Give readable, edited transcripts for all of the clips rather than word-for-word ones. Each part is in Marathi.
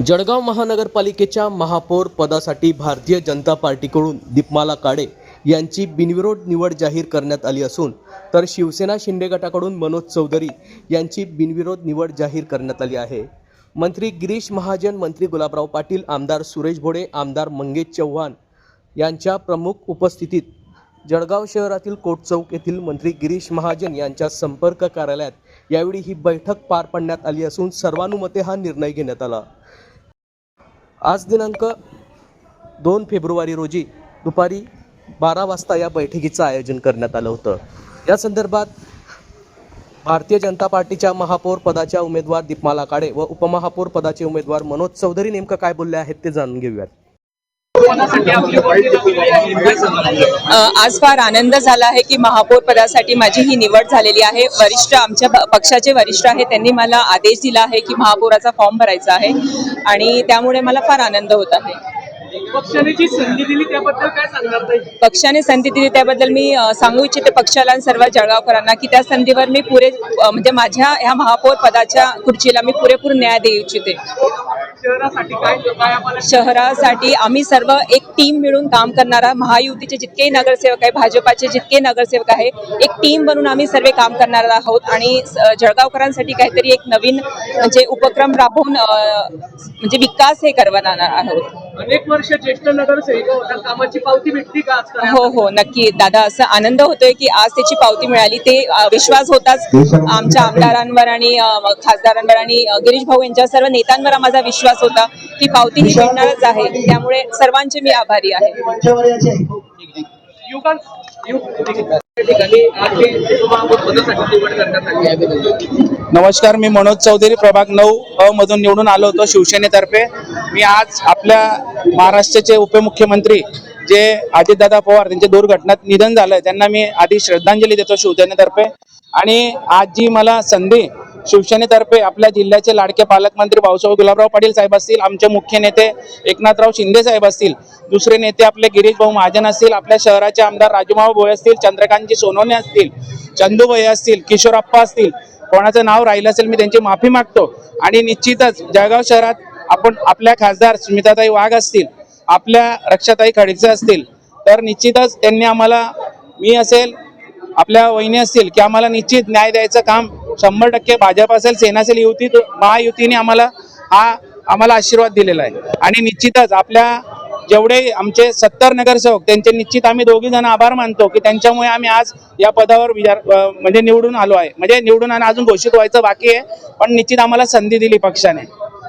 जळगाव महानगरपालिकेच्या महापौर पदासाठी भारतीय जनता पार्टीकडून दीपमाला काळे यांची बिनविरोध निवड जाहीर करण्यात आली असून तर शिवसेना शिंदे गटाकडून मनोज चौधरी यांची बिनविरोध निवड जाहीर करण्यात आली आहे। मंत्री गिरीश महाजन, मंत्री गुलाबराव पाटील, आमदार सुरेश भोडे, आमदार मंगेश चव्हाण यांच्या प्रमुख उपस्थितीत जळगाव शहरातील कोट चौक येथील मंत्री गिरीश महाजन यांच्या संपर्क कार्यालयात यावेळी ही बैठक पार पाडण्यात आली असून सर्वानुमते हा निर्णय घेण्यात आला। आज दिनांक 2 फेब्रुवारी रोजी दुपारी 12 वाजता या बैठकीचं आयोजन करण्यात आलं होतं। या संदर्भात भारतीय जनता पार्टीच्या महापौर पदाच्या उमेदवार दीपमाला काळे व उपमहापौर पदाचे उमेदवार मनोज चौधरी नेमकं काय बोलले आहेत ते जाणून घेऊयात। आज फार आनंद झाला आहे की महापौर पदासाठी माझी ही निवड झालेली आहे। वरिष्ठ आमच्या पक्षाचे वरिष्ठ आहे, त्यांनी मला आदेश दिला आहे की महापौराचा फॉर्म भरायचा आहे आणि त्यामुळे मला फार आनंद होत आहे। पक्षाने जी संधी दिली त्याबद्दल काय सांगणार ताई? पक्षाने संधी दिली त्याबद्दल मी सांगू इच्छिते पक्षाला आणि सर्व जळगावकरांना की त्या संधीवर मी म्हणजे माझ्या ह्या महापौर पदाच्या खुर्चीला मी पुरेपूर न्याय देऊ इच्छिते। शहरासाठी आम्ही सर्व एक टीम मिळून काम करणारा, महायुतीचे जितके नगरसेवक आहे, भाजपाचे जितके नगरसेवक आहे, एक टीम बनून आम्ही सर्व काम करणार आहोत आणि जळगावकरांसाठी काहीतरी एक नवीन म्हणजे उपक्रम राबवून म्हणजे विकास हे करवणार आहोत। अनेक वर्ष ज्येष्ठ नगरसेवक होता, कामाची पावती भेटली का आज? हो नक्की दादा, असं आनंद होतोय की आज त्याची पावती मिळाली। ते विश्वास होताच आमच्या आमदारांवर आणि खासदारांवर आणि गिरीश भाऊ यांच्या सर्व नेत्यांवर माझा विश्वास होता की पावती ही मिळणारच आहे, त्यामुळे सर्वांचे मी आभारी आहे। नमस्कार, मी मनोज चौधरी प्रभाग 9 मधून निवडून आलो होतो शिवसेनेतर्फे। मी आज आपल्या महाराष्ट्राचे उपमुख्यमंत्री जे अजितदादा पवार यांचे दुर्घटनेत निधन झालं, त्यांना मी आधी श्रद्धांजली देतो शिवसेनेतर्फे। आणि आज जी मला संधी शिवसेनेतर्फे आपल्या जिल्ह्याचे लाडके पालकमंत्री भाऊसाहेब गुलाबराव पाटील साहेब असतील, आमचे मुख्य नेते एकनाथराव शिंदे साहेब असतील, दुसरे नेते आपले गिरीश भाऊ महाजन असतील, आपल्या शहराचे आमदार राजूभाऊ भोये असतील, चंद्रकांतजी सोनवणे असतील, चंदूभाई असतील, किशोरप्पा असतील, कोणाचं नाव राहिलं असेल मी त्यांची माफी मागतो। आणि निश्चितच जळगाव शहरात आपण आपल्या खासदार स्मिताताई वाघ असतील, आपल्या रक्षाताई खडसे असतील, तर निश्चितच त्यांनी आम्हाला, मी असेल, आपल्या वहिनी असतील, की आम्हाला निश्चित न्याय द्यायचं काम 100% भाजप असेल, सेना असेल, युती महायुतीने आम्हाला आशीर्वाद दिलेला आहे। आणि निश्चितच आपल्या जेवढे आमचे 70 नगरसेवक त्यांचे निश्चित आम्ही दोघी जण आभार मानतो की त्यांच्यामुळे आम्ही आज या पदावर म्हणजे निवडून आलो आहे। म्हणजे निवडून आणि अजून घोषित व्हायचं बाकी आहे, पण निश्चित आम्हाला संधी दिली पक्षाने,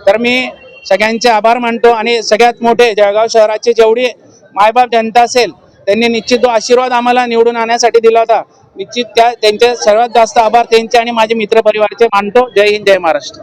तर मी सगळ्यांचे आभार मानतो। आणि सगळ्यात मोठे जळगाव शहराचे जेवढी मायबाप जनता असेल त्यांनी निश्चित तो आशीर्वाद आम्हाला निवडून आणण्यासाठी दिला होता, निश्चित त्यांचे सर्वात जास्त आभार त्यांचे आणि माझे मित्र परिवाराचे मानतो। जय हिंद, जय महाराष्ट्र।